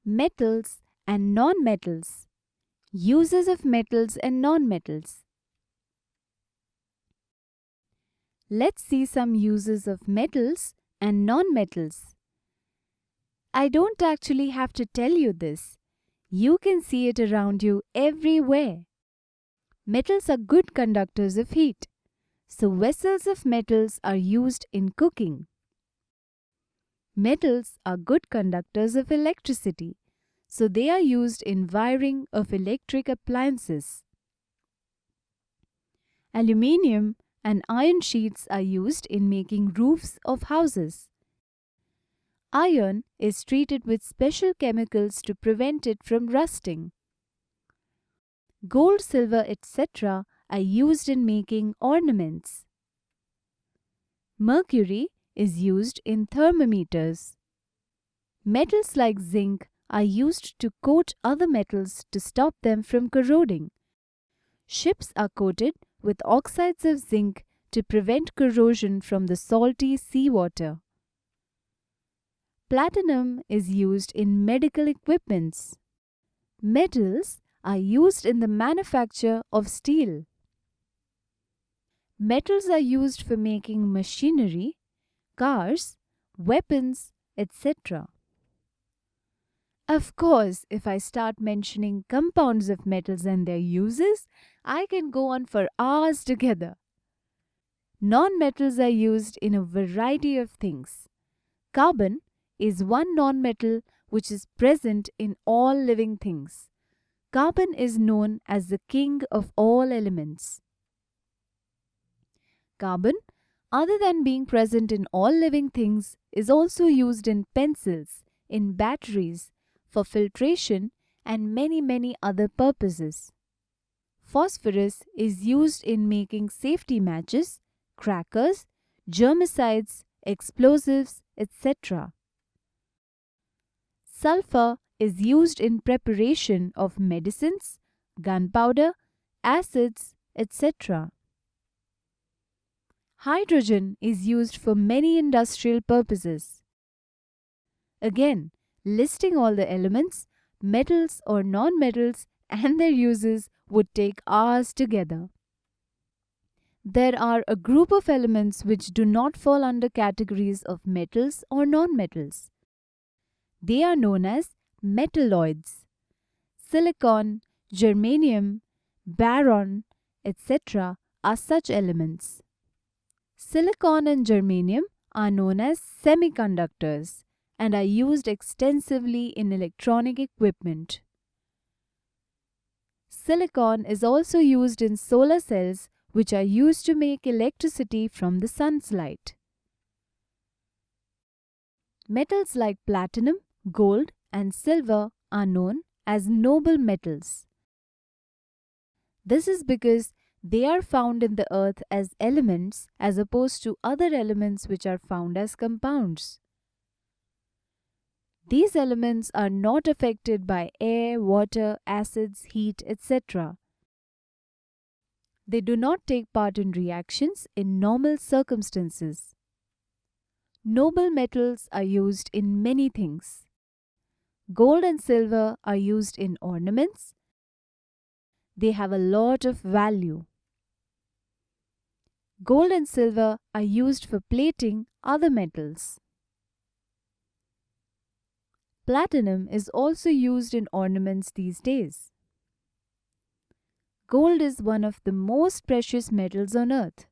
Metals and non-metals. Uses of metals and non-metals. Let's see some uses of metals and non-metals. I don't actually have to tell you this. You can see it around you everywhere. Metals are good conductors of heat, so vessels of metals are used in cooking. Metals are good conductors of electricity, so they are used in wiring of electric appliances. Aluminium and iron sheets are used in making roofs of houses. Iron is treated with special chemicals to prevent it from rusting. Gold, silver, etc. are used in making ornaments. Mercury is used in thermometers. Metals like zinc are used to coat other metals to stop them from corroding. Ships are coated with oxides of zinc to prevent corrosion from the salty seawater. Platinum is used in medical equipments. Metals are used in the manufacture of steel. Metals are used for making machinery, cars, weapons, etc. Of course, if I start mentioning compounds of metals and their uses, I can go on for hours together. Non-metals are used in a variety of things. Carbon is one non-metal which is present in all living things. Carbon is known as the king of all elements. Carbon, other than being present in all living things, is also used in pencils, in batteries, for filtration and many other purposes. Phosphorus is used in making safety matches, crackers, germicides, explosives, etc. Sulfur is used in preparation of medicines, gunpowder, acids, etc. Hydrogen is used for many industrial purposes. Again, listing all the elements, metals or non-metals and their uses would take hours together. There are a group of elements which do not fall under categories of metals or non-metals. They are known as metalloids. Silicon, germanium, boron, etc. are such elements. Silicon and germanium are known as semiconductors and are used extensively in electronic equipment. Silicon is also used in solar cells, which are used to make electricity from the sun's light. Metals like platinum, gold, and silver are known as noble metals. This is because they are found in the earth as elements as opposed to other elements which are found as compounds. These elements are not affected by air, water, acids, heat, etc. They do not take part in reactions in normal circumstances. Noble metals are used in many things. Gold and silver are used in ornaments. They have a lot of value. Gold and silver are used for plating other metals. Platinum is also used in ornaments these days. Gold is one of the most precious metals on earth.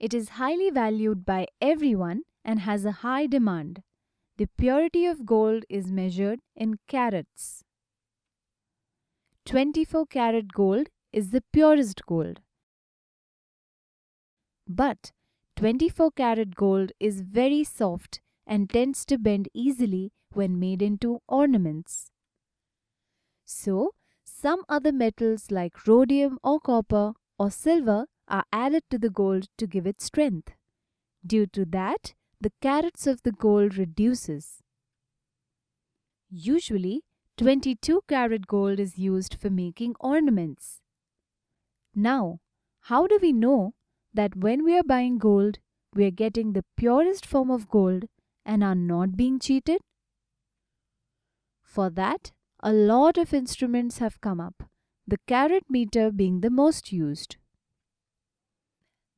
It is highly valued by everyone and has a high demand. The purity of gold is measured in carats. 24-carat gold is the purest gold. But 24-carat gold is very soft and tends to bend easily when made into ornaments. So, some other metals like rhodium or copper or silver are added to the gold to give it strength. Due to that, the carats of the gold reduces. Usually, 22-carat gold is used for making ornaments. Now, how do we know that when we are buying gold, we are getting the purest form of gold and are not being cheated? For that, a lot of instruments have come up, the carat meter being the most used.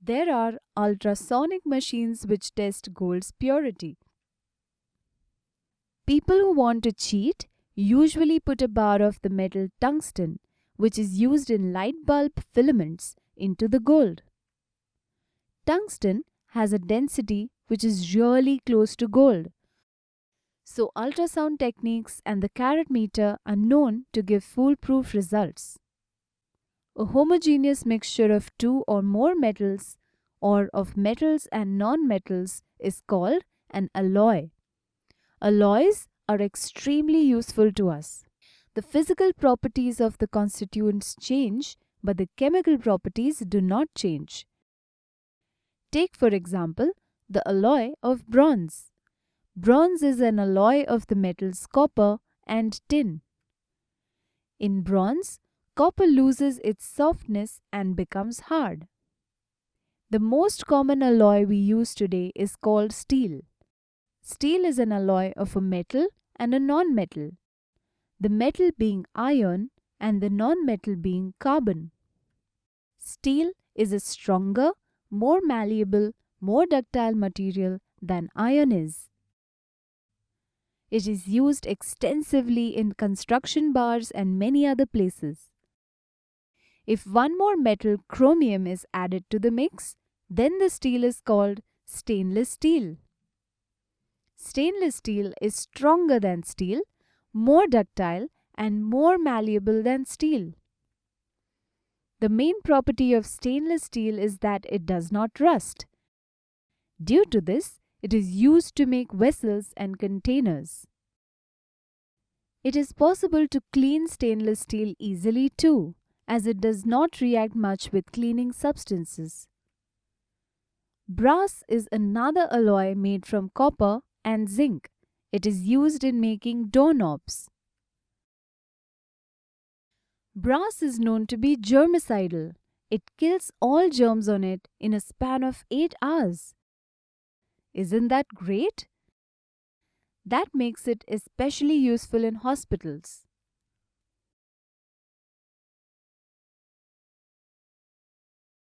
There are ultrasonic machines which test gold's purity. People who want to cheat usually put a bar of the metal tungsten, which is used in light bulb filaments, into the gold. Tungsten has a density which is really close to gold. So ultrasound techniques and the carat meter are known to give foolproof results. A homogeneous mixture of two or more metals or of metals and non-metals is called an alloy. Alloys are extremely useful to us. The physical properties of the constituents change, but the chemical properties do not change. Take, for example, the alloy of bronze. Bronze is an alloy of the metals copper and tin. In bronze, copper loses its softness and becomes hard. The most common alloy we use today is called steel. Steel is an alloy of a metal and a non-metal, the metal being iron and the non-metal being carbon. Steel is a stronger, more malleable, more ductile material than iron is. It is used extensively in construction bars and many other places. If one more metal, chromium, is added to the mix, then the steel is called stainless steel. Stainless steel is stronger than steel, more ductile, and more malleable than steel. The main property of stainless steel is that it does not rust. Due to this, it is used to make vessels and containers. It is possible to clean stainless steel easily too, as it does not react much with cleaning substances. Brass is another alloy made from copper and zinc. It is used in making doorknobs. Brass is known to be germicidal. It kills all germs on it in a span of 8 hours. Isn't that great? That makes it especially useful in hospitals.